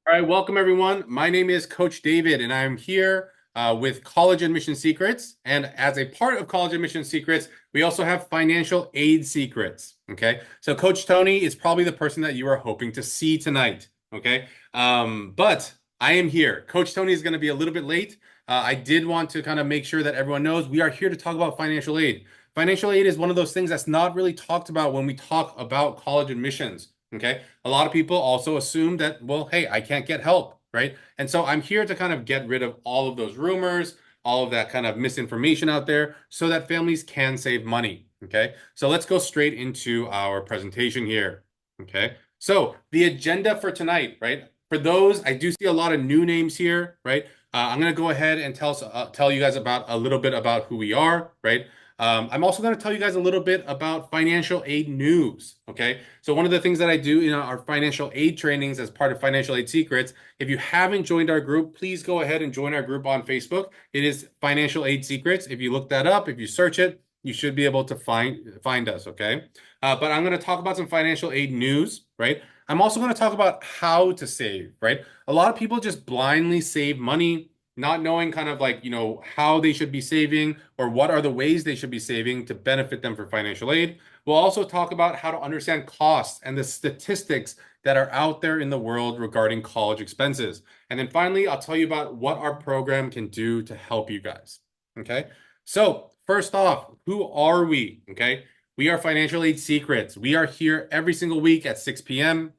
All right, welcome everyone. My name is Coach David, and I'm here with College Admission Secrets. And as a part of College Admission Secrets, we also have Financial Aid Secrets. Okay, so Coach Tony is probably the person that you are hoping to see tonight. Okay, but I am here. Coach Tony is going to be a little bit late. I did want to kind of make sure that everyone knows we are here to talk about financial aid. Financial aid is one of those things that's not really talked about when we talk about college admissions. Okay. A lot of people also assume that, well, hey, I can't get help, right? And so I'm here to kind of get rid of all of those rumors, all of that kind of misinformation out there so that families can save money. Okay. So let's go straight into our presentation here. Okay. So the agenda for tonight, right? For those, I do see a lot of new names here, right? I'm going to go ahead and tell you guys about a little bit about who we are, right? I'm also going to tell you guys a little bit about financial aid news. Okay. So one of the things that I do in our financial aid trainings as part of Financial Aid Secrets, if you haven't joined our group, please go ahead and join our group on Facebook. It is Financial Aid Secrets. If you look that up, if you search it, you should be able to find us. Okay. But I'm going to talk about some financial aid news, right? I'm also going to talk about how to save, right? A lot of people just blindly save money, not knowing kind of like, how they should be saving or what are the ways they should be saving to benefit them for financial aid. We'll also talk about how to understand costs and the statistics that are out there in the world regarding college expenses. And then finally, I'll tell you about what our program can do to help you guys. Okay. So first off, who are we? Okay. We are Financial Aid Secrets. We are here every single week at 6 p.m.,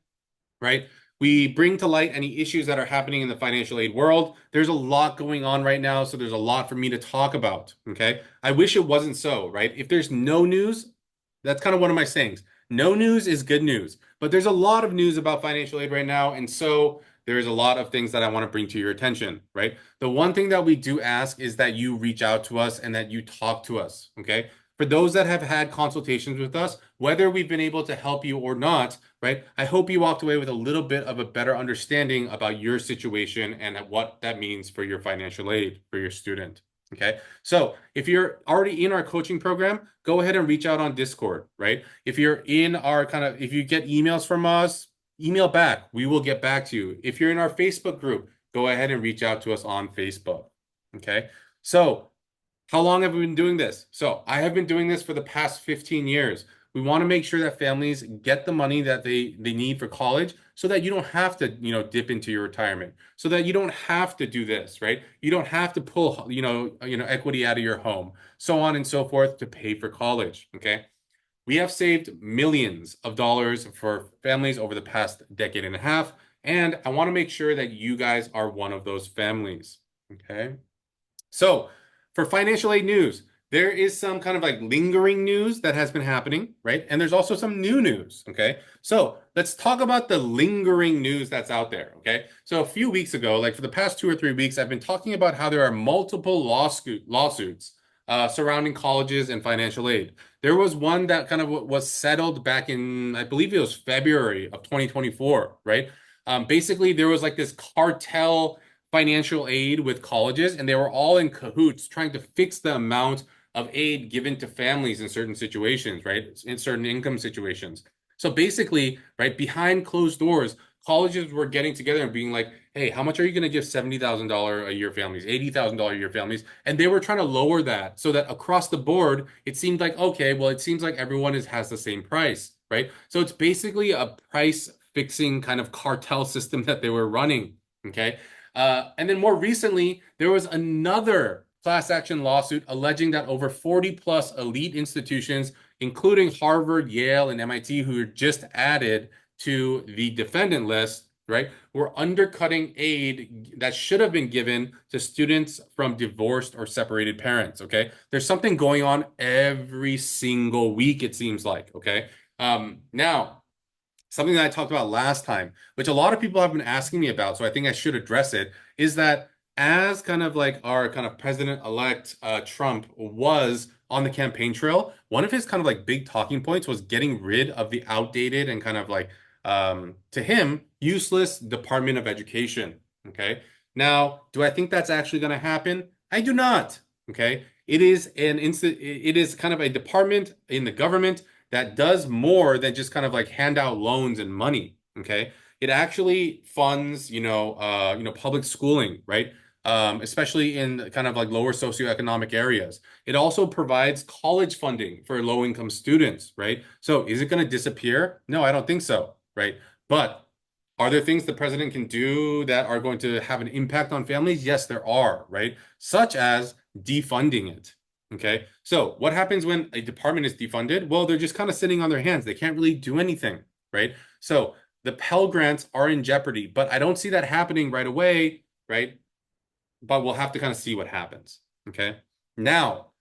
right? We bring to light any issues that are happening in the financial aid world. There's a lot going on right now, so there's a lot for me to talk about, okay? I wish it wasn't so, right? If there's no news, that's kind of one of my sayings. No news is good news, but there's a lot of news about financial aid right now, and so there's a lot of things that I want to bring to your attention, right? The one thing that we do ask is that you reach out to us and that you talk to us, okay? For those that have had consultations with us, whether we've been able to help you or not, right? I hope you walked away with a little bit of a better understanding about your situation and what that means for your financial aid for your student. Okay. So if you're already in our coaching program, go ahead and reach out on Discord, right? If you're in our if you get emails from us, email back. We will get back to you. If you're in our Facebook group, go ahead and reach out to us on Facebook. Okay. So how long have we been doing this? So I have been doing this for the past 15 years. We want to make sure that families get the money that they need for college so that you don't have to, dip into your retirement, so that you don't have to do this, right? You don't have to pull, equity out of your home, so on and so forth to pay for college, okay? We have saved millions of dollars for families over the past decade and a half, and I want to make sure that you guys are one of those families, okay? So, for financial aid news, there is some kind of like lingering news that has been happening, right? And there's also some new news, okay? So, let's talk about the lingering news that's out there, okay? So, a few weeks ago, like for the past 2 or 3 weeks, I've been talking about how there are multiple lawsuits surrounding colleges and financial aid. There was one that kind of was settled back in, I believe it was February of 2024, right? Basically, there was like this cartel financial aid with colleges, and they were all in cahoots trying to fix the amount of aid given to families in certain situations, right? In certain income situations. So basically, right, behind closed doors, colleges were getting together and being like, hey, how much are you going to give $70,000 a year families, $80,000 a year families? And they were trying to lower that so that across the board, it seemed like, okay, well, it seems like everyone has the same price, right? So it's basically a price fixing kind of cartel system that they were running, okay? And then more recently, there was another class action lawsuit alleging that over 40 plus elite institutions, including Harvard, Yale, and MIT, who were just added to the defendant list, right, were undercutting aid that should have been given to students from divorced or separated parents. Okay. There's something going on every single week, it seems like. Okay. Now, something that I talked about last time, which a lot of people have been asking me about, so I think I should address it, is that as kind of like our kind of president-elect Trump was on the campaign trail, one of his kind of like big talking points was getting rid of the outdated and kind of like, to him, useless Department of Education. Okay. Now, do I think that's actually going to happen? I do not. Okay. It is kind of a department in the government that does more than just kind of like hand out loans and money. Okay. it actually funds, public schooling, right? Especially in kind of like lower socioeconomic areas. It also provides college funding for low-income students, right? So is it going to disappear? No, I don't think so, right? But are there things the president can do that are going to have an impact on families? Yes, there are, right? Such as defunding it. Okay. So what happens when a department is defunded? Well, they're just kind of sitting on their hands. They can't really do anything, right? So the Pell Grants are in jeopardy, but I don't see that happening right away, right? But we'll have to kind of see what happens. Okay. Now,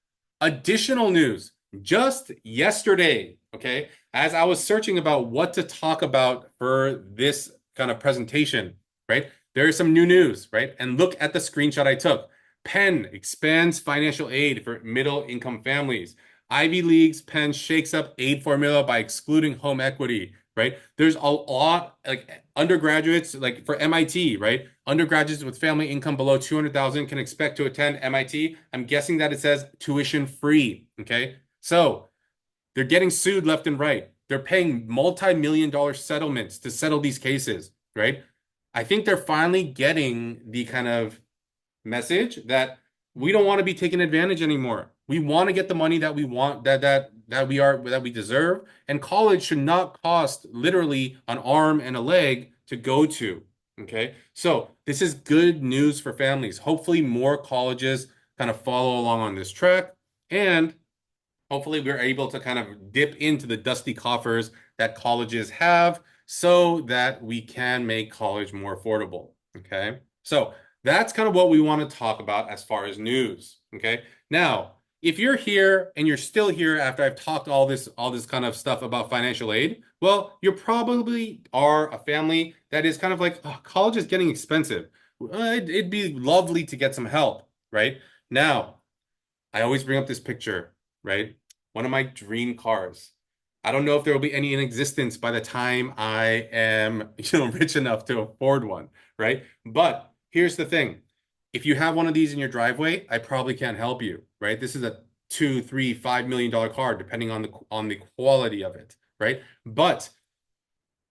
additional news just yesterday, okay, as I was searching about what to talk about for this kind of presentation, right? There is some new news, right? And look at the screenshot I took. Penn expands financial aid for middle income families. Ivy League's Penn shakes up aid formula by excluding home equity, right? There's a lot like undergraduates, like for MIT, right? Undergraduates with family income below 200,000 can expect to attend MIT. I'm guessing that it says tuition free, okay? So they're getting sued left and right. They're paying multi-million dollar settlements to settle these cases, right? I think they're finally getting the kind of message that we don't want to be taken advantage anymore. We want to get the money that we want, that we deserve, and college should not cost literally an arm and a leg to go to. Okay, so this is good news for families. Hopefully, more colleges kind of follow along on this track, and hopefully we're able to kind of dip into the dusty coffers that colleges have so that we can make college more affordable. Okay, so that's kind of what we want to talk about as far as news. Okay, now if you're here and you're still here after I've talked all this kind of stuff about financial aid, well, you probably are a family that is kind of like, oh, college is getting expensive. It'd be lovely to get some help, right? Now, I always bring up this picture, right? One of my dream cars. I don't know if there will be any in existence by the time I am, rich enough to afford one, right? But here's the thing. If you have one of these in your driveway, I probably can't help you, right? This is a two, three, $5 million car, depending on the quality of it, right? But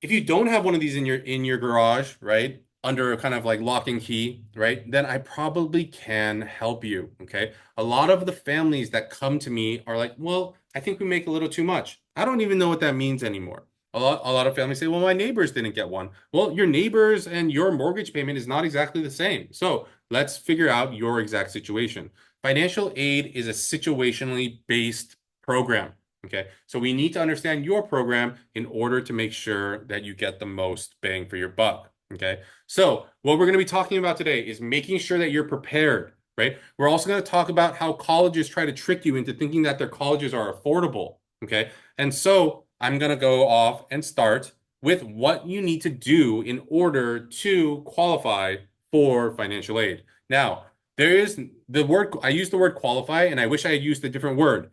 if you don't have one of these in your garage, right, under kind of like lock and key, right, then I probably can help you. Okay. A lot of the families that come to me are like, well, I think we make a little too much. I don't even know what that means anymore. A lot of families say, well, my neighbors didn't get one. Well, your neighbors and your mortgage payment is not exactly the same. So let's figure out your exact situation. Financial aid is a situationally based program. Okay, so we need to understand your program in order to make sure that you get the most bang for your buck. Okay, so what we're going to be talking about today is making sure that you're prepared, right? We're also going to talk about how colleges try to trick you into thinking that their colleges are affordable. Okay, and so I'm going to go off and start with what you need to do in order to qualify for financial aid. Now, there is the word, I use the word qualify, and I wish I had used a different word,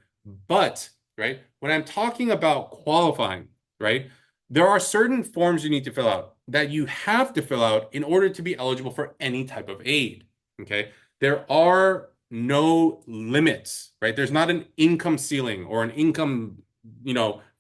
but right? When I'm talking about qualifying, right? There are certain forms you need to fill out that you have to fill out in order to be eligible for any type of aid. Okay. There are no limits, right? There's not an income ceiling or an income,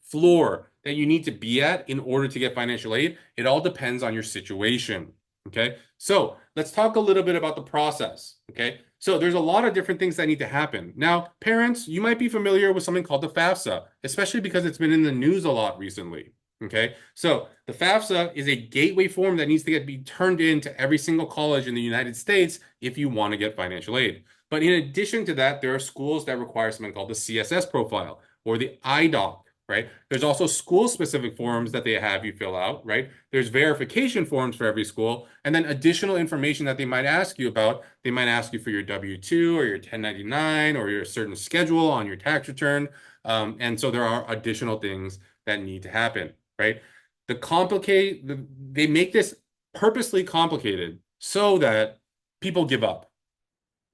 floor that you need to be at in order to get financial aid. It all depends on your situation. Okay. So let's talk a little bit about the process. Okay. So there's a lot of different things that need to happen. Now, parents, you might be familiar with something called the FAFSA, especially because it's been in the news a lot recently. Okay. So the FAFSA is a gateway form that needs to be turned into every single college in the United States if you want to get financial aid. But in addition to that, there are schools that require something called the CSS profile or the IDOC. Right? There's also school-specific forms that they have you fill out, right? There's verification forms for every school, and then additional information that they might ask you about. They might ask you for your W-2 or your 1099 or your certain schedule on your tax return. And so there are additional things that need to happen, right? They make this purposely complicated so that people give up,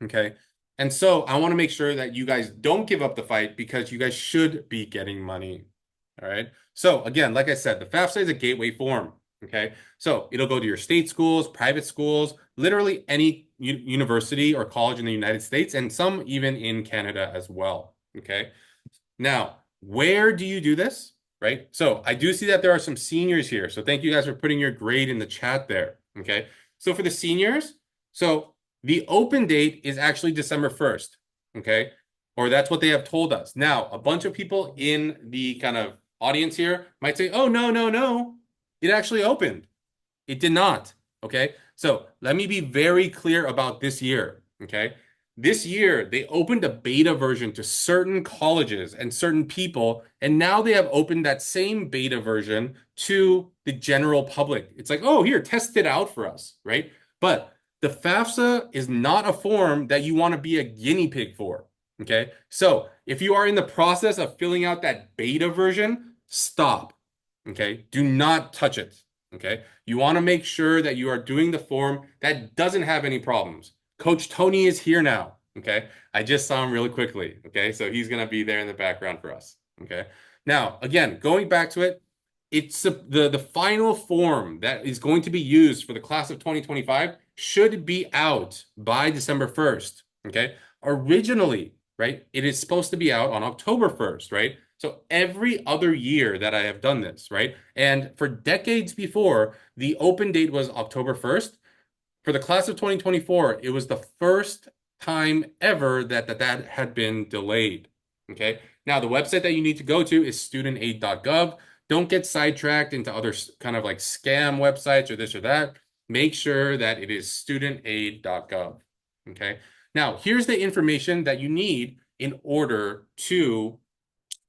okay? And so I want to make sure that you guys don't give up the fight because you guys should be getting money. All right. So again, like I said, the FAFSA is a gateway form. Okay. So it'll go to your state schools, private schools, literally any university or college in the United States, and some even in Canada as well. Okay. Now, where do you do this? right? So I do see that there are some seniors here. So thank you guys for putting your grade in the chat there. Okay. So for the seniors, so the open date is actually December 1st. Okay. Or that's what they have told us. Now, a bunch of people in the kind of audience here might say, oh, no, no, no. It actually opened. It did not. Okay. So let me be very clear about this year. Okay. This year, they opened a beta version to certain colleges and certain people, and now they have opened that same beta version to the general public. It's like, oh, here, test it out for us, right? But the FAFSA is not a form that you want to be a guinea pig for. Okay. So if you are in the process of filling out that beta version, stop. Okay. Do not touch it. Okay. You want to make sure that you are doing the form that doesn't have any problems. Coach Tony is here now. Okay. I just saw him really quickly. Okay. So he's going to be there in the background for us. Okay. Now, again, going back to it, it's the final form that is going to be used for the class of 2025 should be out by December 1st. Okay. Originally, right, it is supposed to be out on October 1st, right? So every other year that I have done this, right? And for decades before, the open date was October 1st. For the class of 2024, it was the first time ever that had been delayed. Okay. Now, the website that you need to go to is studentaid.gov. Don't get sidetracked into other kind of like scam websites or this or that. Make sure that it is studentaid.gov. Okay. Now, here's the information that you need in order to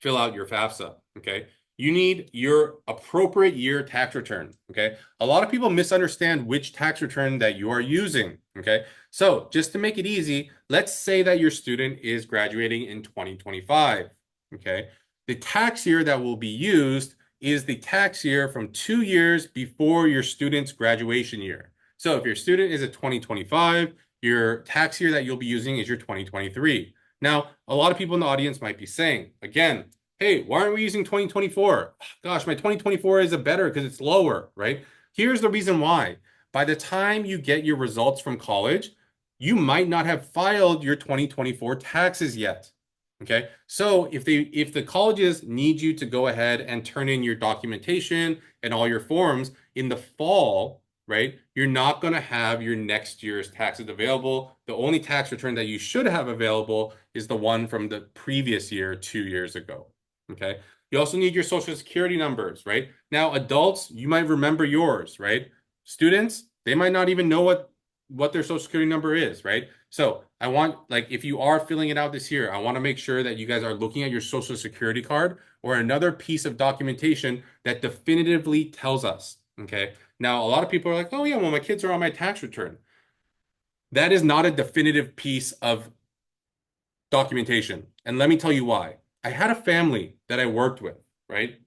fill out your FAFSA. Okay. You need your appropriate year tax return. Okay. A lot of people misunderstand which tax return that you are using. Okay. So just to make it easy, let's say that your student is graduating in 2025. Okay. The tax year that will be used is the tax year from 2 years before your student's graduation year. So if your student is a 2025, your tax year that you'll be using is your 2023. Now, a lot of people in the audience might be saying, again, hey, why aren't we using 2024? Gosh, my 2024 is a better because it's lower, right? Here's the reason why. By the time you get your results from college, you might not have filed your 2024 taxes yet. Okay. So if the colleges need you to go ahead and turn in your documentation and all your forms in the fall, right? You're not going to have your next year's taxes available. The only tax return that you should have available is the one from the previous year, 2 years ago. Okay. You also need your social security numbers, right? Now, adults, you might remember yours, right? Students, they might not even know what their social security number is, right? So I want, like, if you are filling it out this year, I want to make sure that you guys are looking at your social security card or another piece of documentation that definitively tells us, okay? Now, a lot of people are like, oh yeah, well, my kids are on my tax return. That is not a definitive piece of documentation. And let me tell you why. I had a family that I worked with, right?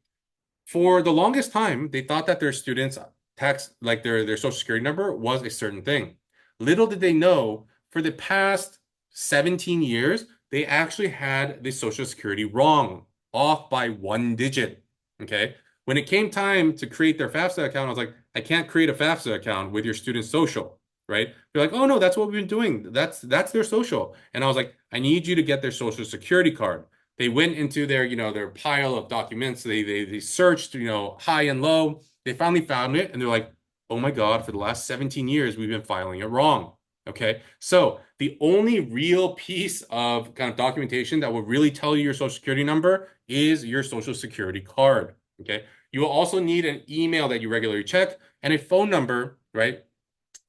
For the longest time, they thought that their students' tax, like their social security number, was a certain thing. Little did they know, for the past 17 years, they actually had the social security wrong, off by 1 digit. Okay. When it came time to create their FAFSA account, I was like, I can't create a FAFSA account with your student's social, right? They're like, oh no, that's what we've been doing. That's their social. And I was like, I need you to get their social security card. They went into their, their pile of documents. They searched, high and low. They finally found it, and they're like, "Oh my God! For the last 17 years, we've been filing it wrong." Okay, so the only real piece of kind of documentation that will really tell you your social security number is your social security card. Okay, you will also need an email that you regularly check and a phone number, right?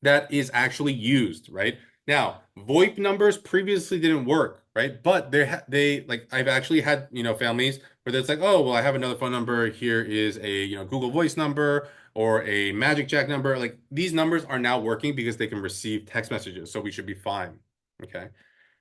That is actually used, right? Now, VoIP numbers previously didn't work, right? But they like I've actually had, families where it's like, oh, well, I have another phone number. Here is a, Google Voice number or a Magic Jack number. Like these numbers are now working because they can receive text messages, so we should be fine. Okay.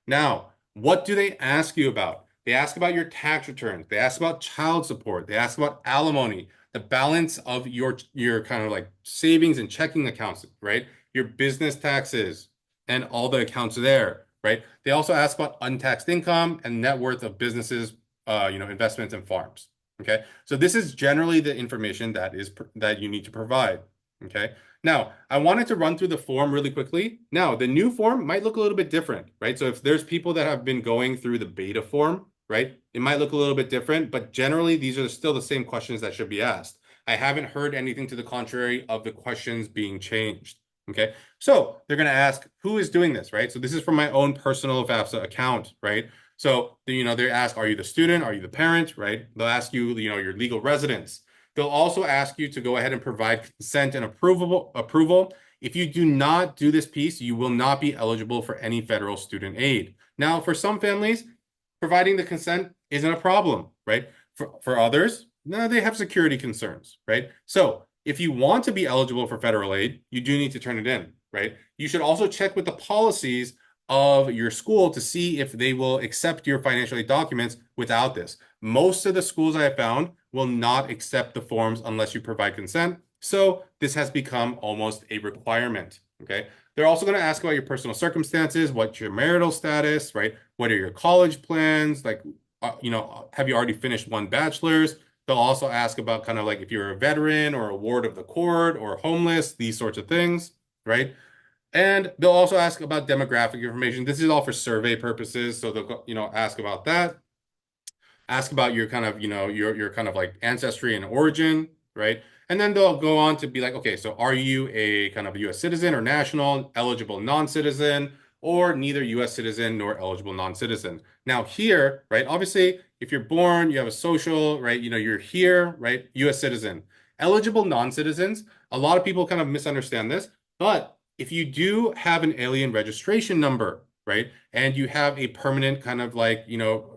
Now, what do they ask you about? They ask about your tax returns. They ask about child support. They ask about alimony, the balance of your kind of like savings and checking accounts, right? Your business taxes and all the accounts there, right? They also ask about untaxed income and net worth of businesses, investments and farms. Okay. So this is generally the information that you need to provide. Okay. Now, I wanted to run through the form really quickly. Now, the new form might look a little bit different, right? So if there's people that have been going through the beta form, right? It might look a little bit different, but generally these are still the same questions that should be asked. I haven't heard anything to the contrary of the questions being changed. Okay, so they're going to ask who is doing this, right? So this is from my own personal FAFSA account, right? So, they ask, are you the student? Are you the parent, right? They'll ask you, your legal residence. They'll also ask you to go ahead and provide consent and approval. If you do not do this piece, you will not be eligible for any federal student aid. Now, for some families, providing the consent isn't a problem, right? For others, no, they have security concerns, right? So if you want to be eligible for federal aid, you do need to turn it in, right? You should also check with the policies of your school to see if they will accept your financial aid documents without this. Most of the schools I have found will not accept the forms unless you provide consent. So this has become almost a requirement, okay? They're also going to ask about your personal circumstances, what's your marital status, right? What are your college plans? Like, have you already finished one bachelor's? They'll also ask about kind of like if you're a veteran or a ward of the court or homeless, these sorts of things, right? And they'll also ask about demographic information. This is all for survey purposes. So they'll, ask about that, ask about your kind of, your kind of like ancestry and origin, right? And then they'll go on to be like, okay, so are you a kind of US citizen or national, eligible non-citizen, or neither US citizen nor eligible non-citizen? Now here, right, obviously, if you're born, you have a social, right, you're here, right, US citizen. Eligible non-citizens, a lot of people kind of misunderstand this, but if you do have an alien registration number, right, and you have a permanent kind of like,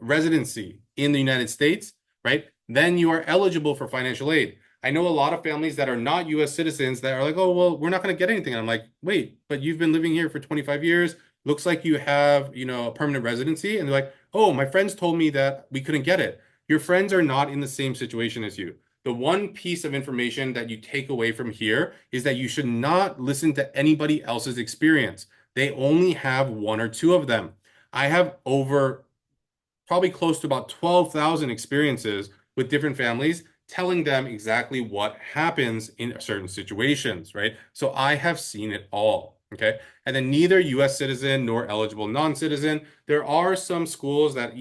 residency in the United States, right, then you are eligible for financial aid. I know a lot of families that are not US citizens that are like, oh, well, we're not going to get anything. And I'm like, wait, but you've been living here for 25 years. Looks like you have, a permanent residency. And they're like, oh, my friends told me that we couldn't get it. Your friends are not in the same situation as you. The one piece of information that you take away from here is that you should not listen to anybody else's experience. They only have one or two of them. I have over probably close to about 12,000 experiences with different families telling them exactly what happens in certain situations, right? So I have seen it all, okay? And then neither US citizen nor eligible non-citizen. There are some schools that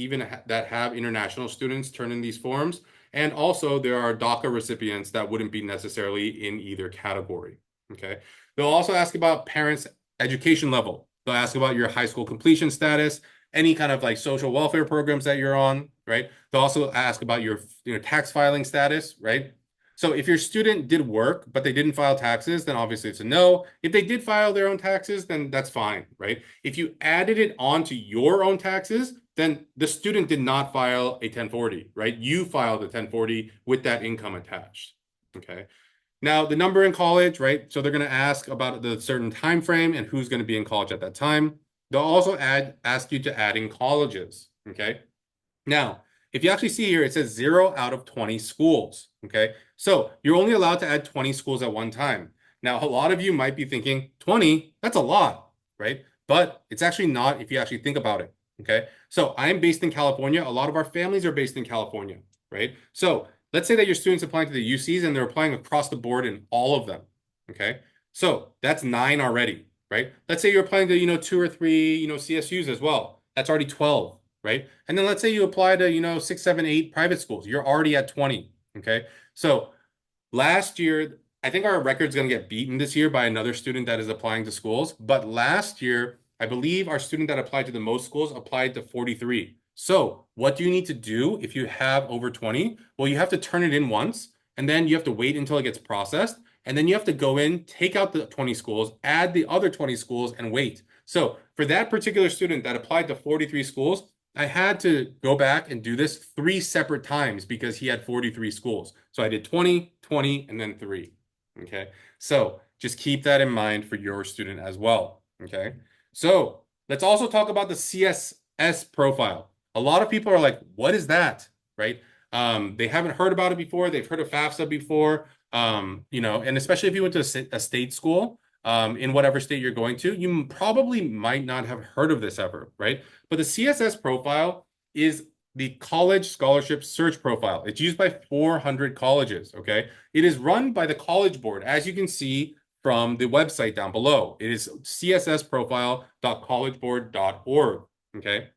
that have international students turn in these forms. And also there are DACA recipients that wouldn't be necessarily in either category, okay? They'll also ask about parents' education level. They'll ask about your high school completion status, any kind of like social welfare programs that you're on, right? They'll also ask about your tax filing status, right? So if your student did work, but they didn't file taxes, then obviously it's a no. If they did file their own taxes, then that's fine, right? If you added it onto your own taxes, then the student did not file a 1040, right? You filed a 1040 with that income attached, okay? Now, the number in college, right? So they're going to ask about the certain time frame and who's going to be in college at that time. They'll also ask you to add in colleges, okay? Now, if you actually see here, it says 0 out of 20 schools, okay? So you're only allowed to add 20 schools at one time. Now, a lot of you might be thinking, 20, that's a lot, right? But it's actually not if you actually think about it, okay? So I'm based in California. A lot of our families are based in California, right? So let's say that your student's applying to the UCs and they're applying across the board in all of them, okay? So that's 9 already, right? Let's say you're applying to, 2 or 3, CSUs as well. That's already 12, right? And then let's say you apply to, 6, 7, 8 private schools. You're already at 20, okay? So last year, I think our record's going to get beaten this year by another student that is applying to schools. But last year, I believe our student that applied to the most schools applied to 43. So what do you need to do if you have over 20? Well, you have to turn it in once, and then you have to wait until it gets processed. And then you have to go in, take out the 20 schools, add the other 20 schools, and wait. So for that particular student that applied to 43 schools, I had to go back and do this 3 separate times because he had 43 schools. So I did 20, 20, and then 3. Okay. So just keep that in mind for your student as well. Okay. So let's also talk about the CSS profile. A lot of people are like, what is that? Right? They haven't heard about it before. They've heard of FAFSA before. And especially if you went to a state school, in whatever state you're going to, you probably might not have heard of this ever, right? But the CSS profile is the college scholarship search profile. It's used by 400 colleges, okay? It is run by the College Board, as you can see from the website down below. It is cssprofile.collegeboard.org, okay?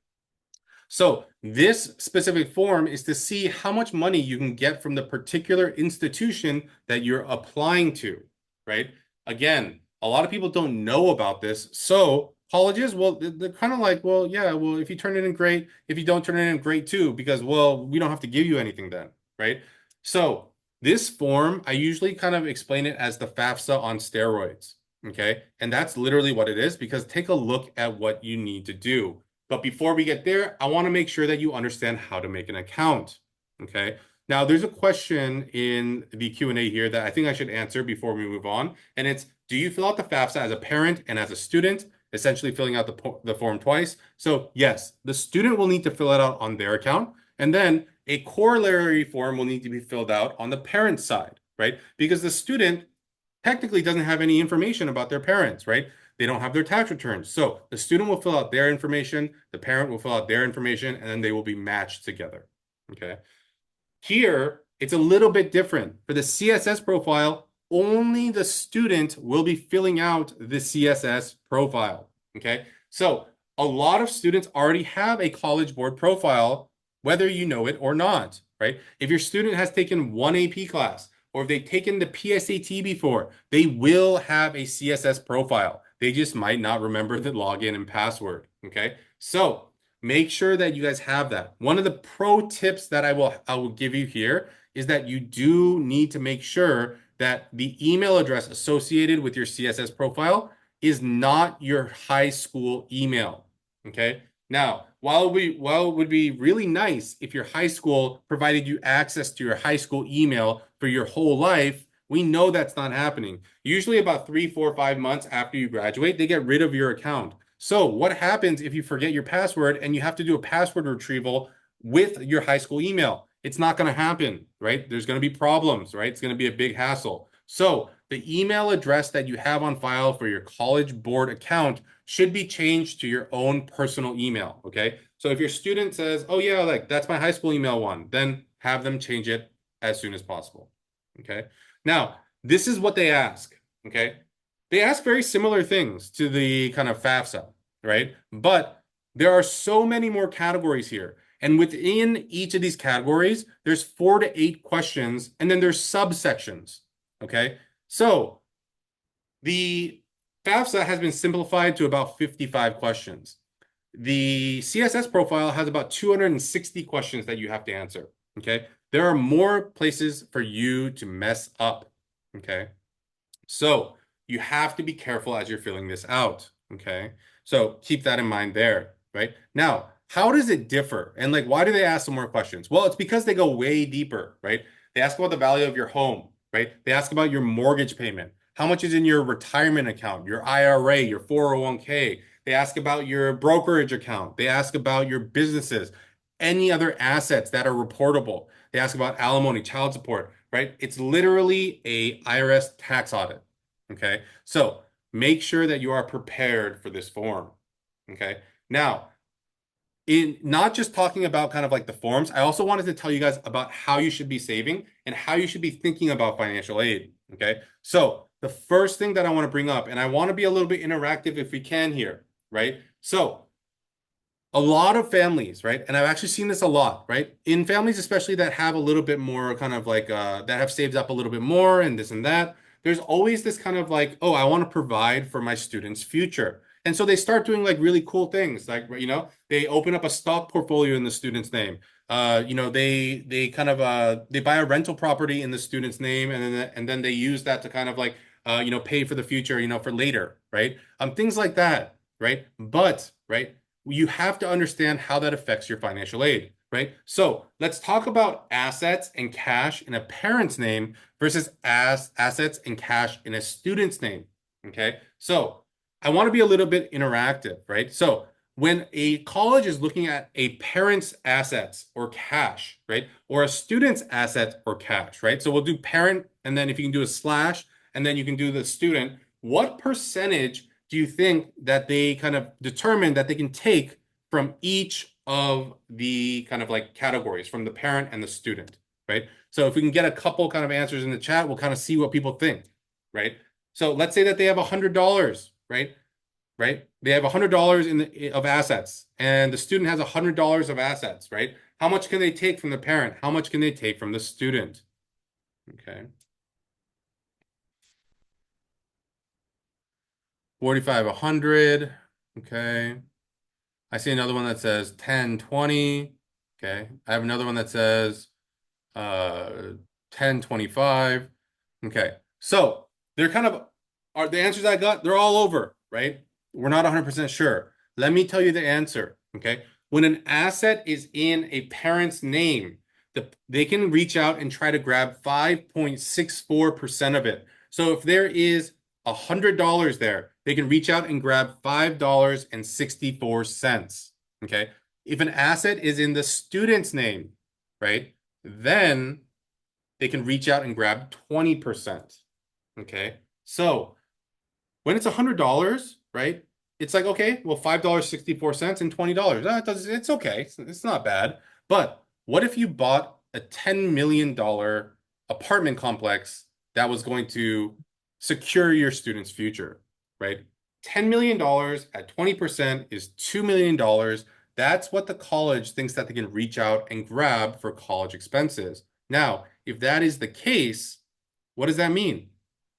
So this specific form is to see how much money you can get from the particular institution that you're applying to, right? Again, a lot of people don't know about this. So colleges, well, they're kind of like, well, yeah, well, if you turn it in, great. If you don't turn it in, great too, because, well, we don't have to give you anything then, right? So this form, I usually kind of explain it as the FAFSA on steroids, okay? And that's literally what it is, because take a look at what you need to do. But before we get there, I want to make sure that you understand how to make an account, okay? Now, there's a question in the Q&A here that I think I should answer before we move on, and it's, do you fill out the FAFSA as a parent and as a student, essentially filling out the form twice? So yes, the student will need to fill it out on their account, and then a corollary form will need to be filled out on the parent side, right? Because the student technically doesn't have any information about their parents, right? They don't have their tax returns. So the student will fill out their information, the parent will fill out their information, and then they will be matched together, okay? Here, it's a little bit different. For the CSS profile, only the student will be filling out the CSS profile, okay? So a lot of students already have a College Board profile, whether you know it or not, right? If your student has taken one AP class, or if they've taken the PSAT before, they will have a CSS profile. They just might not remember the login and password, okay? So make sure that you guys have that. One of the pro tips that I will give you here is that you do need to make sure that the email address associated with your CSS profile is not your high school email, okay? Now, while it would be really nice if your high school provided you access to your high school email for your whole life, we know that's not happening. Usually about 3, 4, 5 months after you graduate, they get rid of your account. So what happens if you forget your password and you have to do a password retrieval with your high school email? It's not going to happen, right? There's going to be problems, right? It's going to be a big hassle. So the email address that you have on file for your College Board account should be changed to your own personal email, okay? So if your student says, oh yeah, like that's my high school email one, then have them change it as soon as possible, okay? Now, this is what they ask, okay? They ask very similar things to the kind of FAFSA, right? But there are so many more categories here. And within each of these categories, there's 4 to 8 questions, and then there's subsections, okay? So the FAFSA has been simplified to about 55 questions. The CSS profile has about 260 questions that you have to answer, okay? There are more places for you to mess up, okay? So you have to be careful as you're filling this out, okay? So keep that in mind there, right? Now, how does it differ? And like, why do they ask some more questions? Well, it's because they go way deeper, right? They ask about the value of your home, right? They ask about your mortgage payment. How much is in your retirement account, your IRA, your 401k? They ask about your brokerage account. They ask about your businesses, any other assets that are reportable. They ask about alimony, child support, right? It's literally a IRS tax audit, okay? So make sure that you are prepared for this form, okay? Now, in not just talking about kind of like the forms, I also wanted to tell you guys about how you should be saving and how you should be thinking about financial aid, okay? So the first thing that I want to bring up, and I want to be a little bit interactive if we can here, right? So a lot of families, right? And I've actually seen this a lot, right? In families, especially that have a little bit more kind of like, that have saved up a little bit more and this and that, there's always this kind of like, oh, I want to provide for my students' future. And so they start doing like really cool things, like, you know, they open up a stock portfolio in the student's name. You know, they kind of they buy a rental property in the student's name, and then they use that to kind of like you know, pay for the future, you know, for later, right? Things like that, right? But right, you have to understand how that affects your financial aid, right? So let's talk about assets and cash in a parent's name versus assets and cash in a student's name, okay? So I want to be a little bit interactive, right? So when a college is looking at a parent's assets or cash, right? Or a student's assets or cash, right? So we'll do parent, and then if you can do a slash, and then you can do the student, what percentage do you think that they kind of determine that they can take from each of the kind of like categories from the parent and the student, right? So if we can get a couple kind of answers in the chat, we'll kind of see what people think, right? So let's say that they have $100, right? right? They have $100 of assets, and the student has $100 of assets, right? How much can they take from the parent? How much can they take from the student? Okay. 45, 100. Okay. I see another one that says 10, 20. Okay. I have another one that says uh 10, 25. Okay. So they're kind of are the answers I got, they're all over, right? We're not 100% sure. Let me tell you the answer. Okay. When an asset is in a parent's name, they can reach out and try to grab 5.64% of it. So if there is $100 there, they can reach out and grab $5.64. Okay. If an asset is in the student's name, right, then they can reach out and grab 20%. Okay. So when it's $100, right, it's like, okay, well, $5.64 and $20. It's okay. It's not bad. But what if you bought a $10 million apartment complex that was going to secure your student's future, right? $10 million at 20% is $2 million. That's what the college thinks that they can reach out and grab for college expenses. Now, if that is the case, what does that mean?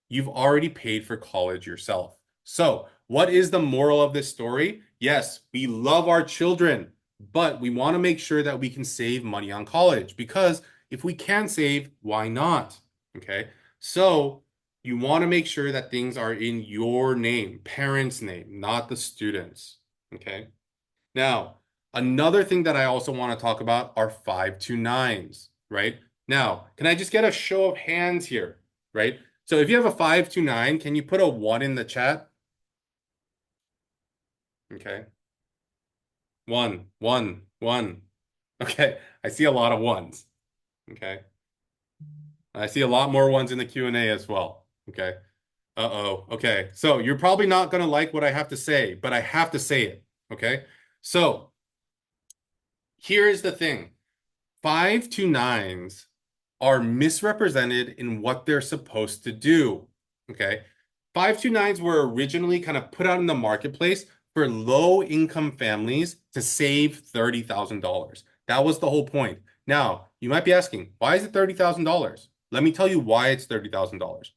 You've already paid for college yourself. So, what is the moral of this story? Yes, we love our children, but we want to make sure that we can save money on college because if we can save, why not? Okay. So, you want to make sure that things are in your name, parents' name, not the students. Okay. Now, another thing that I also want to talk about are 529s, right? Now, can I just get a show of hands here, right? So if you have a 529, can you put a 1 in the chat? Okay. One, one, one. Okay. I see a lot of ones. Okay. I see a lot more ones in the Q&A as well. Okay. Uh-oh. Okay. So you're probably not going to like what I have to say, but I have to say it. Okay. So here is the thing. 529s are misrepresented in what they're supposed to do. Okay. 529s were originally kind of put out in the marketplace for low income families to save $30,000. That was the whole point. Now, you might be asking, why is it $30,000? Let me tell you why it's $30,000.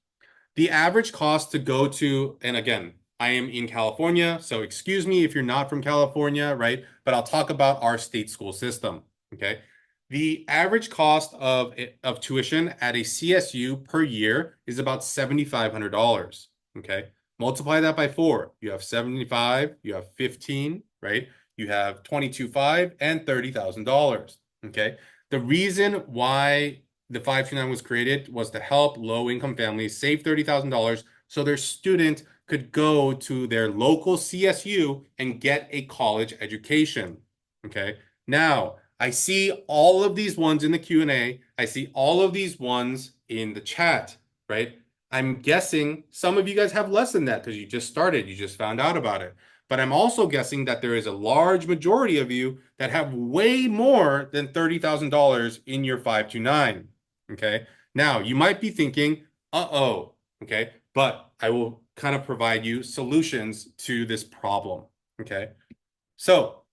The average cost to go to, and again, I am in California, so excuse me if you're not from California, right? But I'll talk about our state school system, okay? The average cost of tuition at a CSU per year is about $7,500, okay? Multiply that by 4. You have 75, you have 15, right? You have 22.5 and $30,000, okay? The reason why the 529 was created was to help low-income families save $30,000 so their student could go to their local CSU and get a college education. Okay. Now, I see all of these ones in the Q&A. I see all of these ones in the chat, right? I'm guessing some of you guys have less than that because you just started, you just found out about it. But I'm also guessing that there is a large majority of you that have way more than $30,000 in your 529. Okay. Now, you might be thinking, uh-oh, okay, but I will kind of provide you solutions to this problem. Okay. So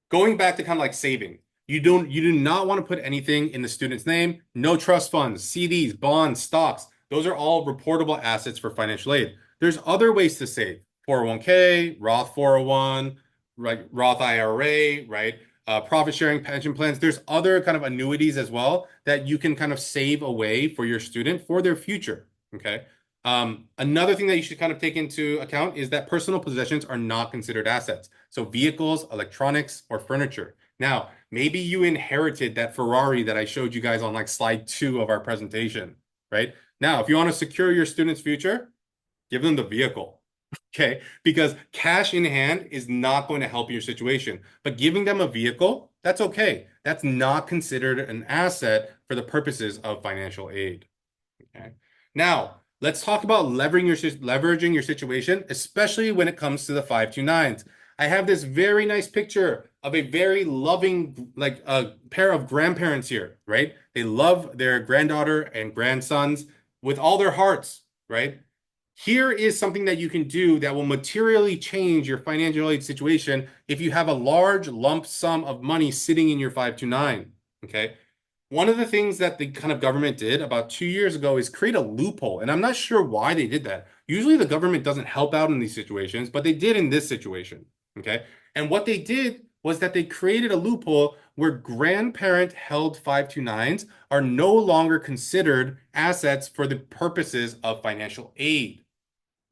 going back to kind of like saving, you do not want to put anything in the student's name. No trust funds, CDs, bonds, stocks. Those are all reportable assets for financial aid. There's other ways to save. 401k, Roth 401, right, Roth IRA, right? Profit sharing pension plans. There's other kind of annuities as well that you can kind of save away for your student for their future. Okay. Another thing that you should kind of take into account is that personal possessions are not considered assets. So vehicles, electronics, or furniture. Now, maybe you inherited that Ferrari that I showed you guys on like slide 2 of our presentation, right? Now, if you want to secure your student's future, give them the vehicle, okay? Because cash in hand is not going to help your situation. But giving them a vehicle, that's okay. That's not considered an asset for the purposes of financial aid, okay? Now, let's talk about leveraging your situation, especially when it comes to the 529s. I have this very nice picture of a very loving, like a pair of grandparents here, right? They love their granddaughter and grandsons with all their hearts, right? here is something that you can do that will materially change your financial aid situation if you have a large lump sum of money sitting in your 529. Okay. One of the things that the kind of government did about 2 years ago is create a loophole. And I'm not sure why they did that. Usually the government doesn't help out in these situations, but they did in this situation. Okay. And what they did was that they created a loophole where grandparent held 529s are no longer considered assets for the purposes of financial aid.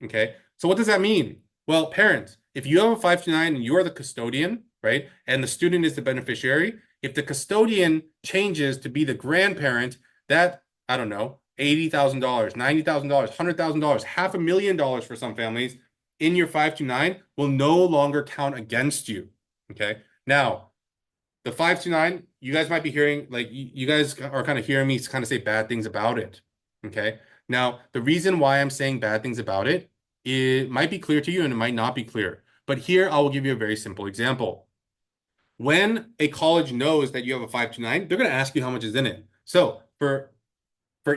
Okay. So what does that mean? Well, parents, if you have a 529 and you are the custodian, right, and the student is the beneficiary, if the custodian changes to be the grandparent, that, I don't know, $80,000, $90,000, $100,000, $500,000 for some families in your 529 will no longer count against you. Okay. Now, the 529, you guys might be hearing, like, you guys are kind of hearing me kind of say bad things about it. Okay. Now, the reason why I'm saying bad things about it, it might be clear to you and it might not be clear. But here I will give you a very simple example. When a college knows that you have a 529, they're going to ask you how much is in it. So for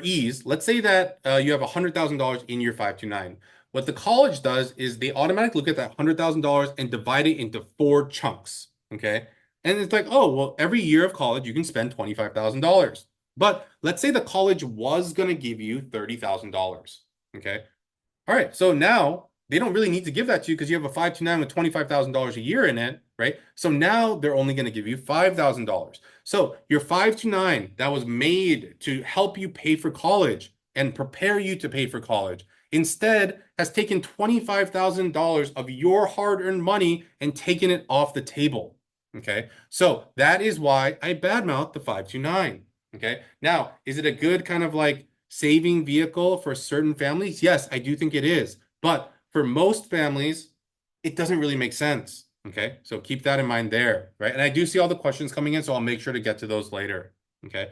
ease, let's say that you have $100,000 in your 529. What the college does is they automatically look at that $100,000 and divide it into 4 chunks. Okay. And it's like, oh, well, every year of college, you can spend $25,000. But let's say the college was going to give you $30,000. Okay. All right. So now they don't really need to give that to you because you have a 529 with $25,000 a year in it, right? So now they're only going to give you $5,000. So your 529 that was made to help you pay for college and prepare you to pay for college instead has taken $25,000 of your hard-earned money and taken it off the table. Okay. So that is why I badmouth the 529. Okay. Now, is it a good kind of like saving vehicle for certain families? Yes, I do think it is. But for most families, it doesn't really make sense. Okay. So keep that in mind there. Right. And I do see all the questions coming in, so I'll make sure to get to those later. Okay.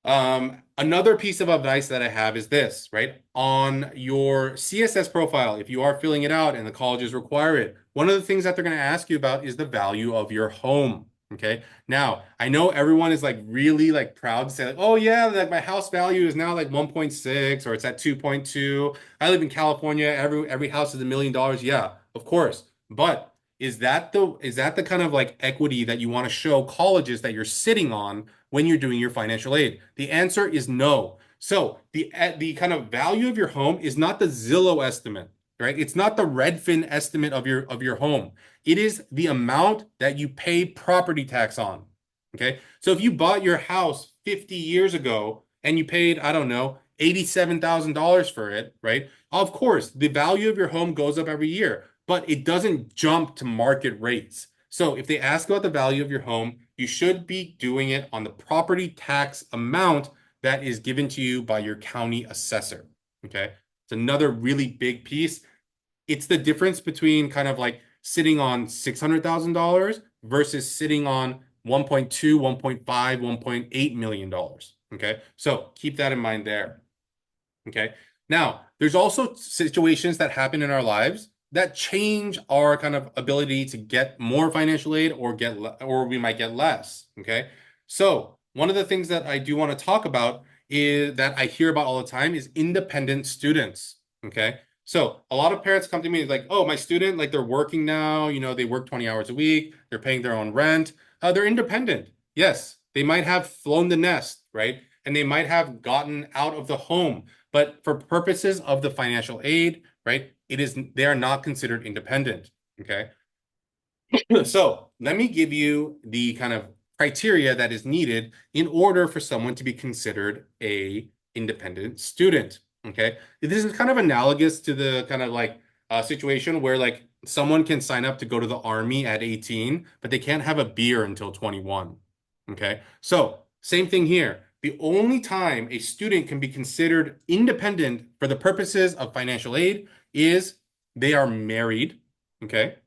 Another piece of advice that I have is this, right? On your CSS profile, if you are filling it out and the colleges require it, one of the things that they're going to ask you about is the value of your home. Okay. Now, I know everyone is like really like proud to say like, oh yeah, like my house value is now like 1.6 or it's at 2.2. I live in California. Every house is $1 million. Yeah, of course. But is that the kind of like equity that you want to show colleges that you're sitting on when you're doing your financial aid? The answer is no. So the kind of value of your home is not the Zillow estimate, right? It's not the Redfin estimate of your home. It is the amount that you pay property tax on. Okay. So if you bought your house 50 years ago and you paid, I don't know, $87,000 for it, right? Of course, the value of your home goes up every year, but it doesn't jump to market rates. So if they ask about the value of your home, you should be doing it on the property tax amount that is given to you by your county assessor. Okay. It's another really big piece. It's the difference between kind of like sitting on $600,000 versus sitting on 1.2, 1.5, $1.8 million. Okay. So keep that in mind there. Okay. Now, there's also situations that happen in our lives that change our kind of ability to get more financial aid or we might get less. Okay. So one of the things that I do want to talk about is that I hear about all the time is independent students. Okay. So a lot of parents come to me like, oh, my student, like they're working now, they work 20 hours a week, they're paying their own rent, they're independent. Yes, they might have flown the nest, right? And they might have gotten out of the home, but for purposes of the financial aid, right, they are not considered independent. Okay. So let me give you the kind of criteria that is needed in order for someone to be considered a independent student. Okay. This is kind of analogous to the kind of like situation where like someone can sign up to go to the army at 18, but they can't have a beer until 21. Okay. So same thing here. The only time a student can be considered independent for the purposes of financial aid is they are married. Okay.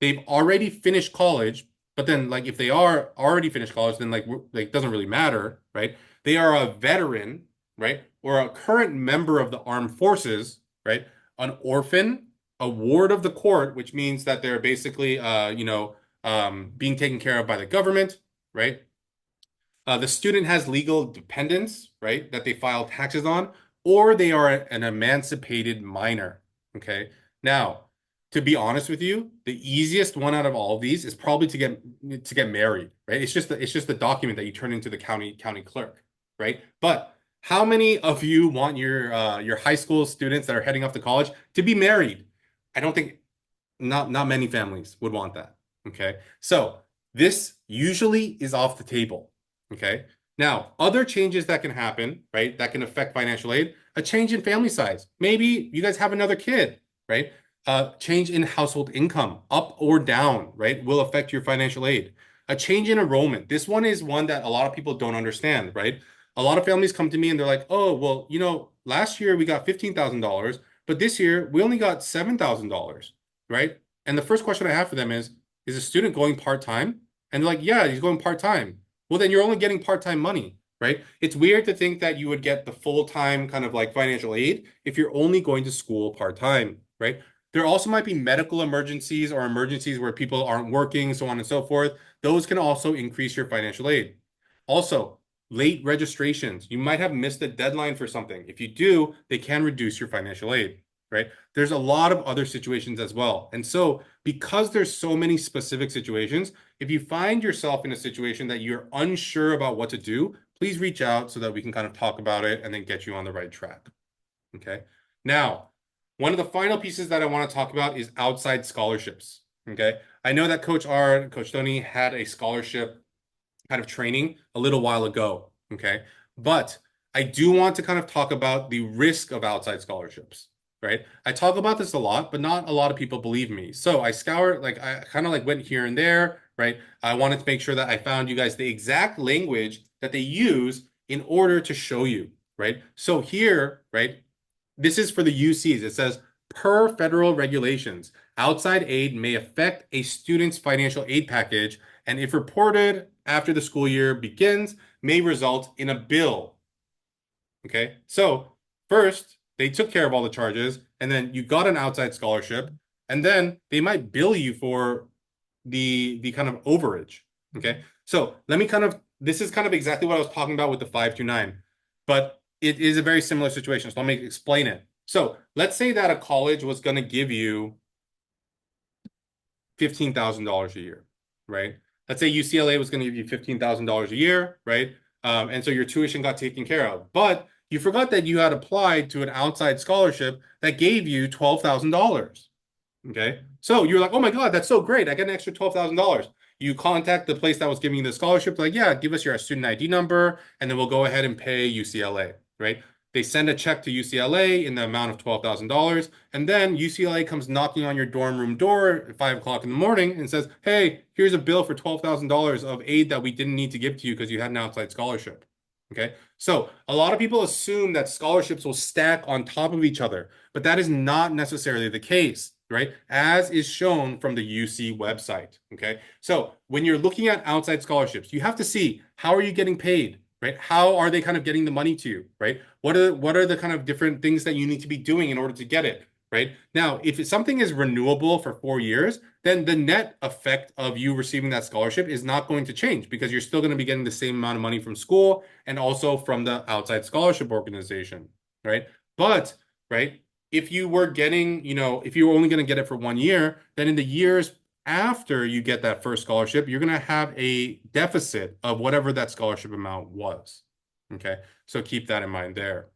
They've already finished college, but then like if they are already finished college, then like doesn't really matter, right? They are a veteran, right? Or a current member of the armed forces, right? An orphan, a ward of the court, which means that they're basically being taken care of by the government, right? The student has legal dependents, right, that they file taxes on, or they are an emancipated minor. Okay. Now, to be honest with you, the easiest one out of all of these is probably to get married, right? It's just the document that you turn into the county clerk, right? But how many of you want your high school students that are heading off to college to be married? I don't think not many families would want that. Okay. So this usually is off the table. Okay. Now, other changes that can happen, right, that can affect financial aid, a change in family size. Maybe you guys have another kid, right? Change in household income, up or down, right, will affect your financial aid. A change in enrollment. This one is one that a lot of people don't understand, right? A lot of families come to me and they're like, oh, well, last year we got $15,000, but this year we only got $7,000, right? And the first question I have for them is a student going part-time? And they're like, yeah, he's going part-time. Well, then you're only getting part-time money, right? It's weird to think that you would get the full-time kind of like financial aid if you're only going to school part-time, right? There also might be medical emergencies or emergencies where people aren't working, so on and so forth. Those can also increase your financial aid. Also, late registrations. You might have missed a deadline for something. If you do, they can reduce your financial aid, right? There's a lot of other situations as well. And so, because there's so many specific situations, if you find yourself in a situation that you're unsure about what to do, please reach out so that we can kind of talk about it and then get you on the right track. Okay. Now, one of the final pieces that I want to talk about is outside scholarships. Okay. I know that Coach R and Coach Tony had a scholarship kind of training a little while ago. Okay. But I do want to kind of talk about the risk of outside scholarships, right? I talk about this a lot, but not a lot of people believe me. So I I kind of like went here and there, right? I wanted to make sure that I found you guys the exact language that they use in order to show you, right? So here, right, this is for the UCs. It says, per federal regulations, outside aid may affect a student's financial aid package, and if reported after the school year begins, may result in a bill. Okay, so first, they took care of all the charges, and then you got an outside scholarship, and then they might bill you for the kind of overage. Okay, so let me kind of this is kind of exactly what I was talking about with the 529, but it is a very similar situation. So let me explain it. So let's say that a college was going to give you $15,000 a year, right? Let's say UCLA was going to give you $15,000 a year, right? And so your tuition got taken care of, but you forgot that you had applied to an outside scholarship that gave you $12,000. Okay. So you're like, oh my God, that's so great. I get an extra $12,000. You contact the place that was giving you the scholarship, like, yeah, give us your student ID number, and then we'll go ahead and pay UCLA, right? They send a check to UCLA in the amount of $12,000, and then UCLA comes knocking on your dorm room door at 5 o'clock in the morning and says, hey, here's a bill for $12,000 of aid that we didn't need to give to you because you had an outside scholarship. Okay. So a lot of people assume that scholarships will stack on top of each other, but that is not necessarily the case, right? As is shown from the UC website. Okay. So when you're looking at outside scholarships, you have to see how are you getting paid, right? How are they kind of getting the money to you, right? What are the kind of different things that you need to be doing in order to get it, right? Now, if something is renewable for 4 years, then the net effect of you receiving that scholarship is not going to change because you're still going to be getting the same amount of money from school and also from the outside scholarship organization, right? But, right, if you were getting, if you were only going to get it for 1 year, then in the years after you get that first scholarship, you're going to have a deficit of whatever that scholarship amount was. Okay. So keep that in mind there.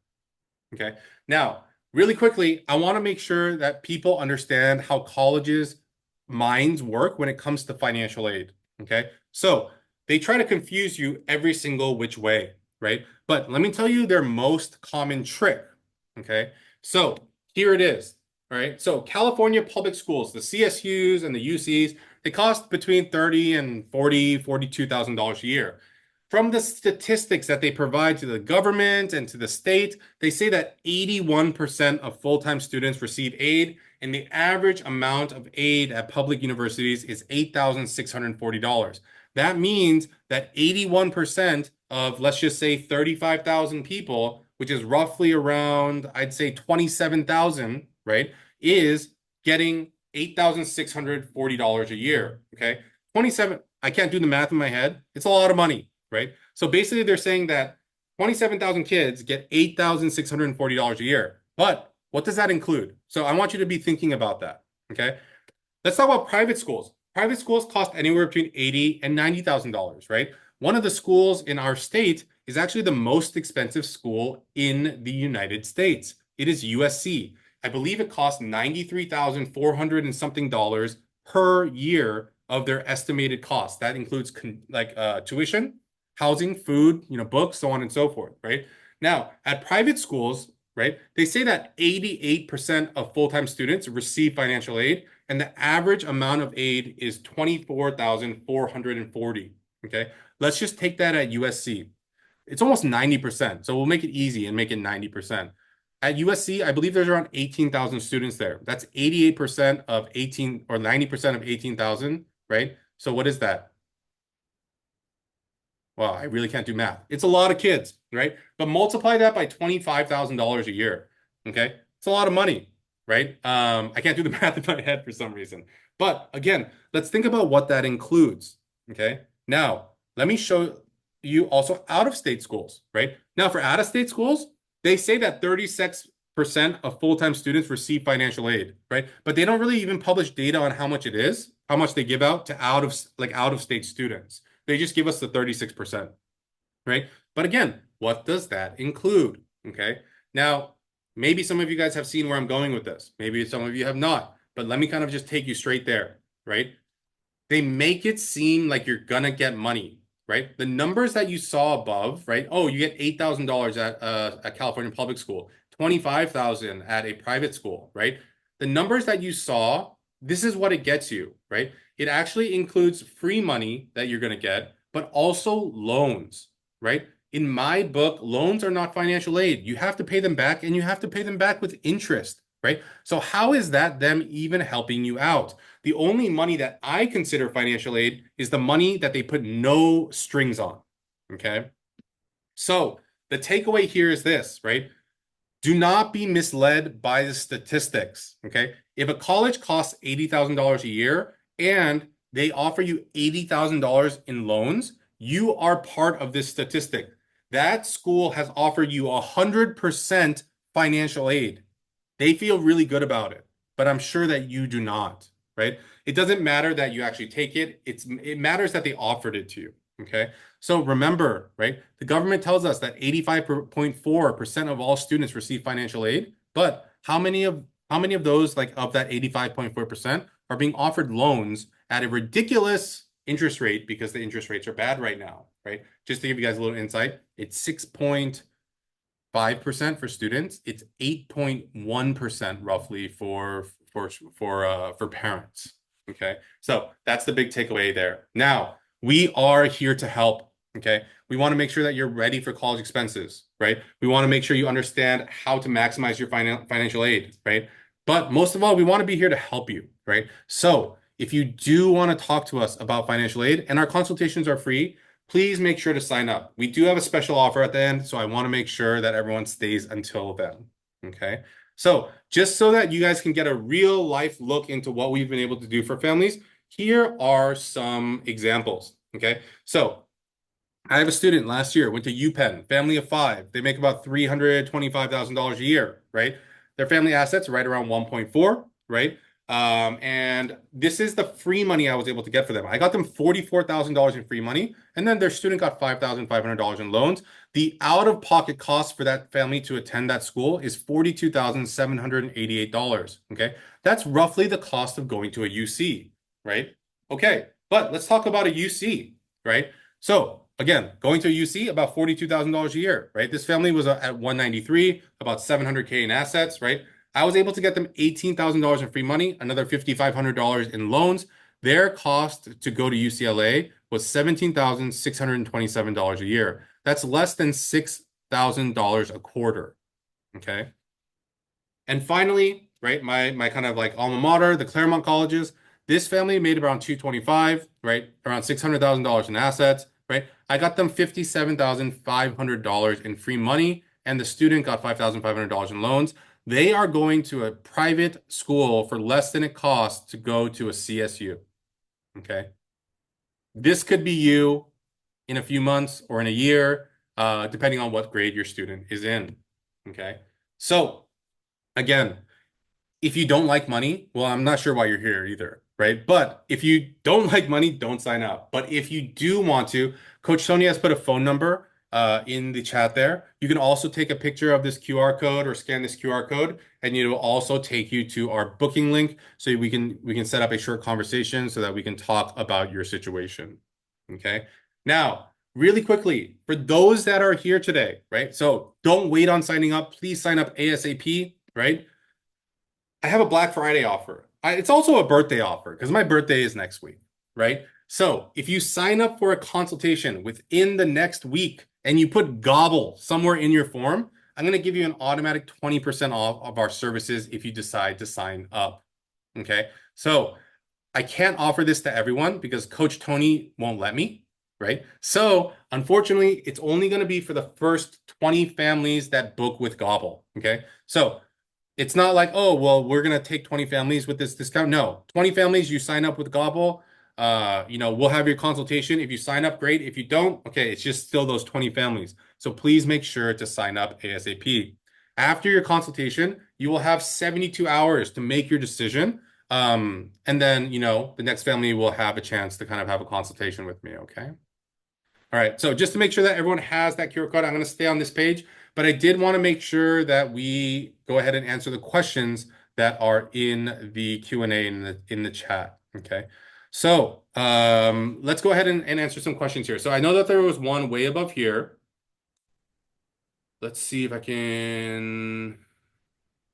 Okay. Now, really quickly, I want to make sure that people understand how colleges' minds work when it comes to financial aid. Okay. So they try to confuse you every single which way, right? But let me tell you their most common trick. Okay. So here it is. All right. So California public schools, the CSUs and the UCs, they cost between 30 and 40, $42,000 a year. From the statistics that they provide to the government and to the state, they say that 81% of full-time students receive aid, and the average amount of aid at public universities is $8,640. That means that 81% of, let's just say, 35,000 people, which is roughly around, I'd say 27,000, right, is getting $8,640 a year. Okay. 27, I can't do the math in my head. It's a lot of money, right? So basically, they're saying that 27,000 kids get $8,640 a year. But What does that include? So I want you to be thinking about that. Okay. Let's talk about private schools. Private schools cost anywhere between $80,000 and $90,000, right? One of the schools in our state is actually the most expensive school in the United States. It is USC. I believe it costs $93,400 and something dollars per year of their estimated cost. That includes tuition, housing, food, books, so on and so forth, right? Now, at private schools, right, they say that 88% of full-time students receive financial aid, and the average amount of aid is 24,440. Okay. Let's just take that at USC. It's almost 90%. So we'll make it easy and make it 90%. At USC, I believe there's around 18,000 students there. That's 88% of 18 or 90% of 18,000, right? So what is that? Well, I really can't do math. It's a lot of kids, right? But multiply that by $25,000 a year. Okay. It's a lot of money, right? I can't do the math in my head for some reason. But again, let's think about what that includes. Okay. Now, let me show you also out-of-state schools, right? Now, for out-of-state schools, they say that 36% of full-time students receive financial aid, right? But they don't really even publish data on how much it is, how much they give out to out-of-state students. They just give us the 36%, right? But again, what does that include? Okay. Now, maybe some of you guys have seen where I'm going with this. Maybe some of you have not, but let me kind of just take you straight there, right? They make it seem like you're gonna get money, right? The numbers that you saw above, right? Oh, you get $8,000 at a California public school, 25,000 at a private school, right? The numbers that you saw, this is what it gets you, right? It actually includes free money that you're gonna get, but also loans, right? In my book, loans are not financial aid. You have to pay them back, and you have to pay them back with interest, right? So how is that them even helping you out? The only money that I consider financial aid is the money that they put no strings on. Okay. So the takeaway here is this, right? Do not be misled by the statistics. Okay. If a college costs $80,000 a year and they offer you $80,000 in loans, you are part of this statistic. That school has offered you 100% financial aid. They feel really good about it, but I'm sure that you do not, right? It doesn't matter that you actually take it. It matters that they offered it to you. Okay. So remember, right? The government tells us that 85.4% of all students receive financial aid, but how many of those, like of that 85.4%, are being offered loans at a ridiculous interest rate because the interest rates are bad right now, right? Just to give you guys a little insight, it's 6.5% for students. It's 8.1% roughly for parents. Okay. So that's the big takeaway there. Now, we are here to help. Okay. We want to make sure that you're ready for college expenses, right? We want to make sure you understand how to maximize your financial aid, right? But most of all, we want to be here to help you, right? So if you do want to talk to us about financial aid, and our consultations are free, please make sure to sign up. We do have a special offer at the end, so I want to make sure that everyone stays until then. Okay. So just so that you guys can get a real life look into what we've been able to do for families, here are some examples. Okay. So I have a student last year, went to UPenn, family of five. They make about $325,000 a year, right? Their family assets are right around 1.4, right? And this is the free money I was able to get for them. I got them $44,000 in free money, and then their student got $5,500 in loans. The out-of-pocket cost for that family to attend that school is $42,788. Okay, that's roughly the cost of going to a UC, right? Okay, but let's talk about a UC, right? So again, going to a UC, about $42,000 a year, right? This family was at 193, about 700K in assets, right? I was able to get them $18,000 in free money, another $5,500 in loans. Their cost to go to UCLA was $17,627 a year. That's less than $6,000 a quarter. Okay. And finally, right, my kind of like alma mater, the Claremont colleges, this family made around 225, right? Around $600,000 in assets, right? I got them $57,500 in free money, and the student got $5,500 in loans. They are going to a private school for less than it costs to go to a CSU. Okay. This could be you in a few months or in a year, depending on what grade your student is in. Okay. So Again, if you don't like money, well, I'm not sure why you're here either, right? But if you don't like money, don't sign up. But if you do want to, Coach Tony has put a phone number in the chat there. You can also take a picture of this QR code or scan this QR code, and it will also take you to our booking link so we can set up a short conversation so that we can talk about your situation. Okay. Now, really quickly, for those that are here today, right? So don't wait on signing up. Please sign up ASAP, right? I have a Black Friday offer. It's also a birthday offer because my birthday is next week, right? So if you sign up for a consultation within the next week and you put gobble somewhere in your form, I'm going to give you an automatic 20% off of our services if you decide to sign up. Okay. So I can't offer this to everyone because Coach Tony won't let me, right? So unfortunately, it's only going to be for the first 20 families that book with Gobble. Okay. So it's not like, oh, well, we're gonna take 20 families with this discount. No, 20 families, you sign up with Gobble. We'll have your consultation. If you sign up, great. If you don't, okay, it's just still those 20 families. So please make sure to sign up ASAP. After your consultation, you will have 72 hours to make your decision. And then, the next family will have a chance to kind of have a consultation with me, okay? All right, so just to make sure that everyone has that QR code, I'm going to stay on this page, but I did want to make sure that we go ahead and answer the questions that are in the Q&A in the chat. Okay, so let's go ahead and answer some questions here. So I know that there was one way above here. Let's see if I can.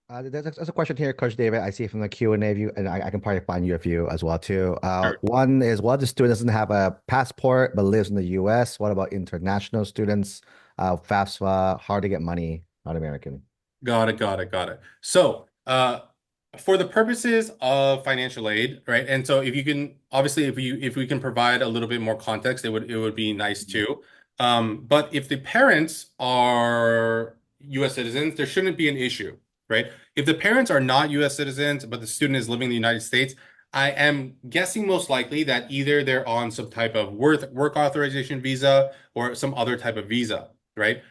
There's a question here, Coach David. I see from the Q&A view, and I can probably find you a few as well too. Sure. One is, what if the student doesn't have a passport but lives in the U.S.? What about international students? FAFSA, hard to get money, not American. Got it, got it, got it. So, for the purposes of financial aid, right? And so if you can, obviously, if we can provide a little bit more context, it would be nice too. But if the parents are U.S. citizens, there shouldn't be an issue, right? If the parents are not U.S. citizens, but the student is living in the United States, I am guessing most likely that either they're on some type of work authorization visa or some other type of visa, right?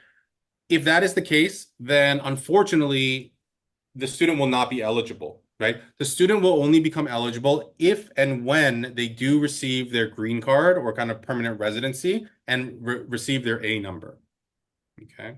If that is the case, then unfortunately, the student will not be eligible, right? The student will only become eligible if and when they do receive their green card or kind of permanent residency and receive their A number. Okay.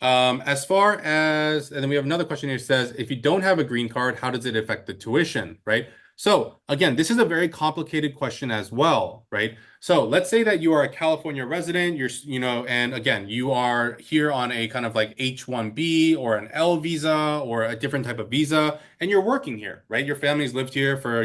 As far as, and then we have another question here that says, if you don't have a green card, how does it affect the tuition, right? So again, this is a very complicated question as well, right? So let's say that you are a California resident, and again, you are here on a kind of like H-1B or an L visa or a different type of visa, and you're working here, right? Your family's lived here for,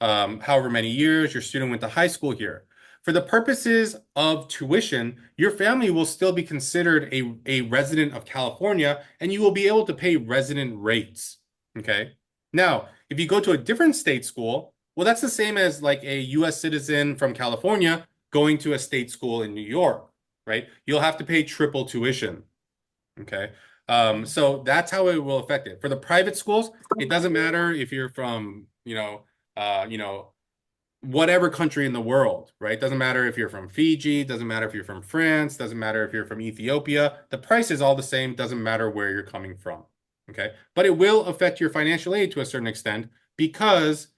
however many years, your student went to high school here. For the purposes of tuition, your family will still be considered a resident of California, and you will be able to pay resident rates. Okay. Now, if you go to a different state school, well, that's the same as like a US citizen from California going to a state school in New York, right? You'll have to pay triple tuition. Okay. So that's how it will affect it. For the private schools, it doesn't matter if you're from, whatever country in the world, right? Doesn't matter if you're from Fiji, doesn't matter if you're from France, doesn't matter if you're from Ethiopia. The price is all the same, doesn't matter where you're coming from. Okay. But it will affect your financial aid to a certain extent because,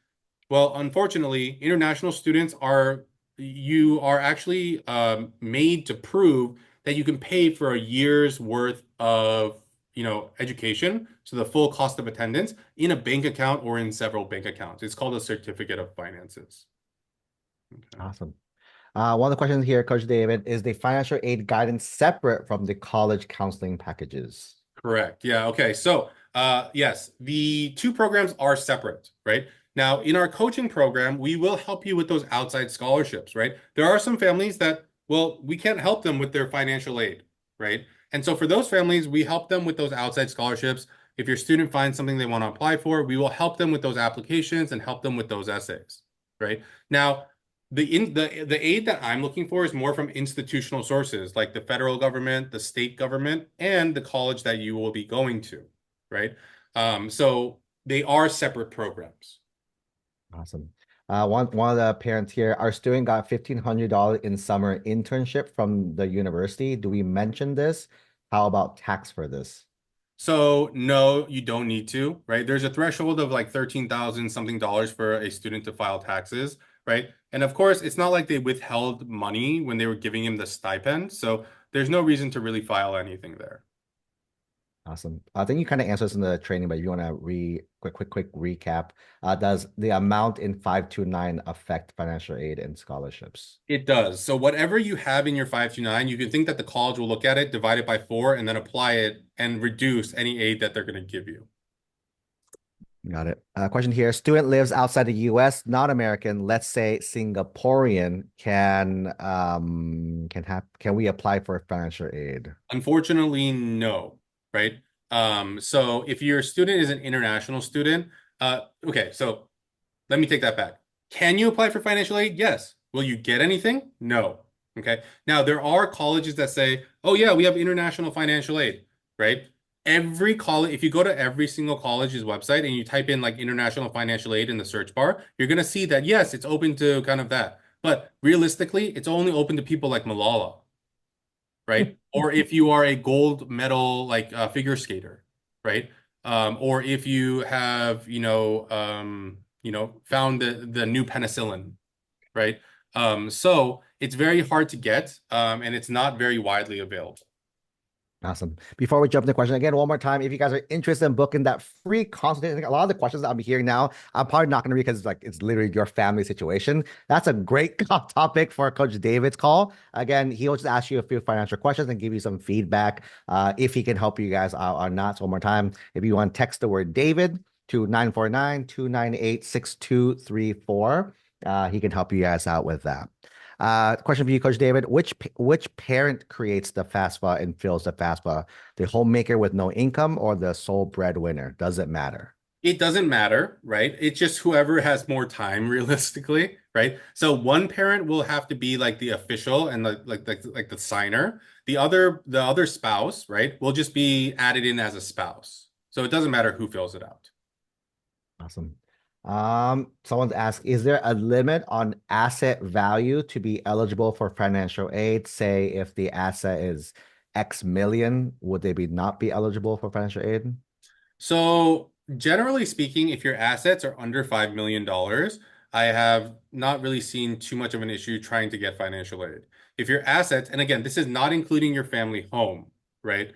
well, unfortunately, international students you are actually made to prove that you can pay for a year's worth of education, so the full cost of attendance in a bank account or in several bank accounts. It's called a certificate of finances. Okay. Awesome. One of the questions here, Coach David, is the financial aid guidance separate from the college counseling packages? Correct. Yeah. Okay. So, yes, the two programs are separate, right? Now, in our coaching program, we will help you with those outside scholarships, right? There are some families that, well, we can't help them with their financial aid, right? And so for those families, we help them with those outside scholarships. If your student finds something they want to apply for, we will help them with those applications and help them with those essays, right? Now, the aid that I'm looking for is more from institutional sources like the federal government, the state government, and the college that you will be going to, right? So they are separate programs. Awesome. One of the parents here, our student got $1,500 in summer internship from the university. Do we mention this? How about tax for this? So no, you don't need to, right? There's a threshold of like 13,000 something dollars for a student to file taxes, right? And of course, it's not like they withheld money when they were giving him the stipend. So there's no reason to really file anything there. Awesome. I think you kind of answered this in the training, but if you want to quick recap. Does the amount in 529 affect financial aid and scholarships? It does. So whatever you have in your 529, you can think that the college will look at it, divide it by four, and then apply it and reduce any aid that they're going to give you. Got it. Question here. Student lives outside the US, not American, let's say Singaporean, can we apply for financial aid? Unfortunately, no, right? So if your student is an international student, okay, so let me take that back. Can you apply for financial aid? Yes. Will you get anything? No. Okay. Now, there are colleges that say, oh, yeah, we have international financial aid, right? Every college, if you go to every single college's website and you type in like international financial aid in the search bar, you're going to see that, yes, it's open to kind of that. But realistically, it's only open to people like Malala, right? Or if you are a gold medal like figure skater, right? Or if you have, found the new penicillin, right? So it's very hard to get, and it's not very widely available. Awesome. Before we jump into the question again, one more time, if you guys are interested in booking that free consultation, a lot of the questions that I'm hearing now, I'm probably not going to read because it's literally your family situation. That's a great topic for Coach David's call. Again, he'll just ask you a few financial questions and give you some feedback if he can help you guys out or not. So one more time, if you want to text the word David to 949-298-6234, he can help you guys out with that. Question for you, Coach David. Which parent creates the FAFSA and fills the FAFSA? The homemaker with no income or the sole breadwinner? Does it matter? It doesn't matter, right? It's just whoever has more time realistically, right? So one parent will have to be like the official and like the signer. The other spouse, right, will just be added in as a spouse. So it doesn't matter who fills it out. Awesome. Someone's asked, is there a limit on asset value to be eligible for financial aid? Say if the asset is X million, would they be not be eligible for financial aid? So generally speaking, if your assets are under $5 million, I have not really seen too much of an issue trying to get financial aid. If your assets, and again, this is not including your family home, right?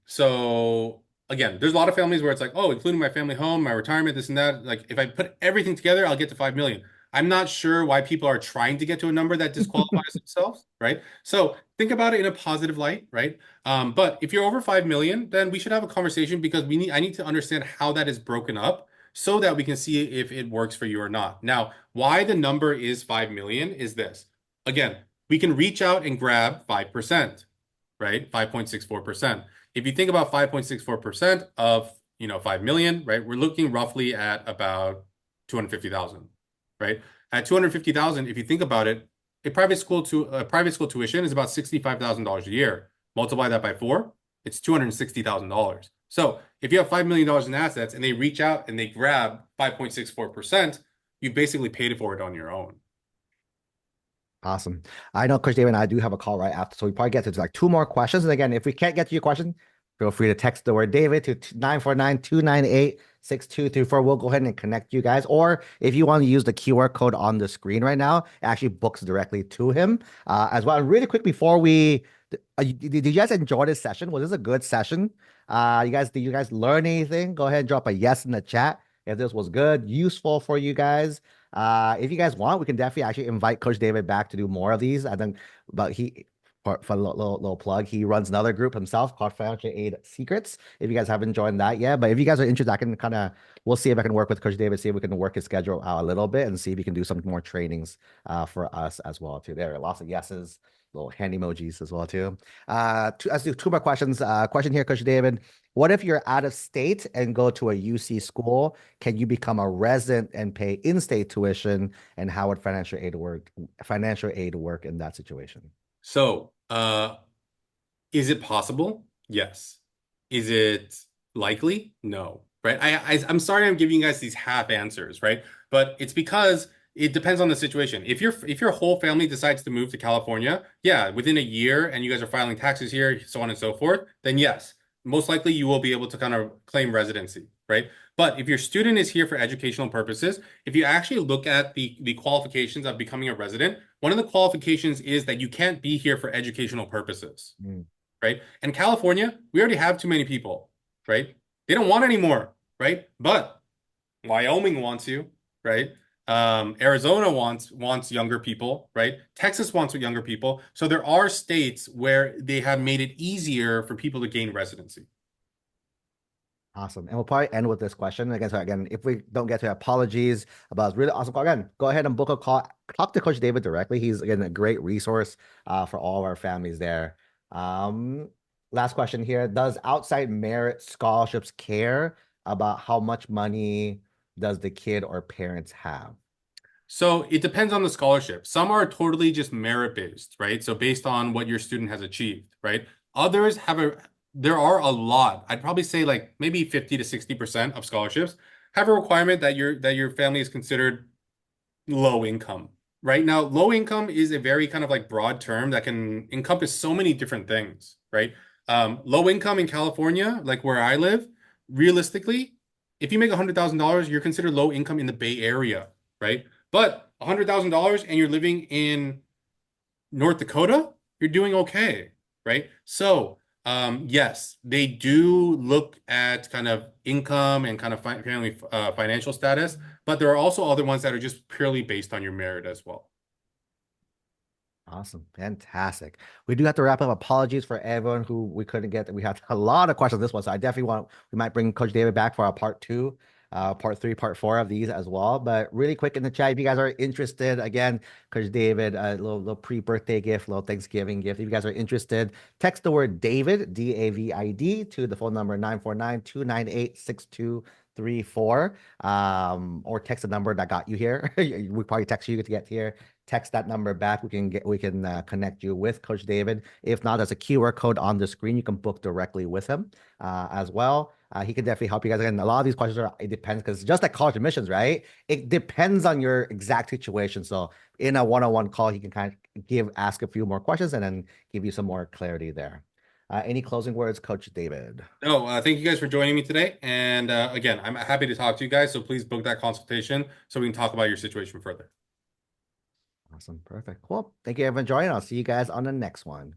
So again, there's a lot of families where it's like, oh, including my family home, my retirement, this and that. Like if I put everything together, I'll get to 5 million. I'm not sure why people are trying to get to a number that disqualifies themselves, right? So think about it in a positive light, right? But if you're over 5 million, then we should have a conversation because I need to understand how that is broken up so that we can see if it works for you or not. Now, why the number is 5 million is this. Again, we can reach out and grab 5%, right? 5.64%. If you think about 5.64% of, 5 million, right? We're looking roughly at about 250,000, right? At 250,000, if you think about it, a private school tuition is about $65,000 a year. Multiply that by four, it's $260,000. So if you have $5 million in assets and they reach out and they grab 5.64%, you basically paid for it on your own. Awesome. I know Coach David and I do have a call right after, so we probably get to like two more questions. And again, if we can't get to your question, feel free to text the word David to 949-298-6234. We'll go ahead and connect you guys. Or if you want to use the QR code on the screen right now, it actually books directly to him as well. And really quick before did you guys enjoy this session? Was this a good session? Did you guys learn anything? Go ahead and drop a yes in the chat if this was good, useful for you guys. If you guys want, we can definitely actually invite Coach David back to do more of these. I think, but for a little plug, he runs another group himself called Financial Aid Secrets. If you guys haven't joined that yet, but if you guys are interested, I can we'll see if I can work with Coach David, see if we can work his schedule out a little bit and see if he can do some more trainings for us as well too. There are lots of yeses, little hand emojis as well too. Let's do two more questions. Question here, Coach David. What if you're out of state and go to a UC school? Can you become a resident and pay in-state tuition? And how would financial aid work? Financial aid work in that situation? So, is it possible? Yes. Is it likely? No. Right? I'm sorry I'm giving you guys these half answers, right? But it's because it depends on the situation. If your whole family decides to move to California, yeah, within a year and you guys are filing taxes here, so on and so forth, then yes. most likely you will be able to kind of claim residency, right? But if your student is here for educational purposes, if you actually look at the qualifications of becoming a resident, one of the qualifications is that you can't be here for educational purposes, Mm. right? And California, we already have too many people, right? They don't want any more, right? But Wyoming wants you, right? Arizona wants younger people, right? Texas wants younger people. So there are states where they have made it easier for people to gain residency. Awesome. And we'll probably end with this question. Again, so again, if we don't get to it, apologies about this really awesome call. Again, go ahead and book a call. Talk to Coach David directly. He's again a great resource for all of our families there. Um, Last question here. Does outside merit scholarships care about how much money does the kid or parents have? So it depends on the scholarship. Some are totally just merit based, right? So based on what your student has achieved, right? Others there are a lot. I'd probably say like maybe 50 to 60% of scholarships have a requirement that your family is considered low income. Right now, low income is a very kind of like broad term that can encompass so many different things, right? Low income in California, like where I live, realistically, if you make $100,000, you're considered low income in the Bay Area, right? But $100,000 and you're living in North Dakota, you're doing okay, right? So, yes, they do look at kind of income and kind of family financial status, but there are also other ones that are just purely based on your merit as well. Awesome. Fantastic. We do have to wrap up. Apologies for everyone who we couldn't get. We had a lot of questions on this one. So I definitely we might bring Coach David back for our part two, part three, part four of these as well. But really quick in the chat, if you guys are interested, again, Coach David, a little pre-birthday gift, little Thanksgiving gift. If you guys are interested, text the word David, David, to the phone number 949-298-6234. Or text the number that got you here. We probably text you to get here. Text that number back. We can connect you with Coach David. If not, there's a QR code on the screen. You can book directly with him as well. He can definitely help you guys. Again, a lot of these questions it depends because just like college admissions, right? It depends on your exact situation. So in a one-on-one call, he can kind of ask a few more questions and then give you some more clarity there. Any closing words, Coach David? No, thank you guys for joining me today. And again, I'm happy to talk to you guys. So please book that consultation so we can talk about your situation further. Awesome. Perfect. Cool. Thank you everyone for joining. I'll see you guys on the next one.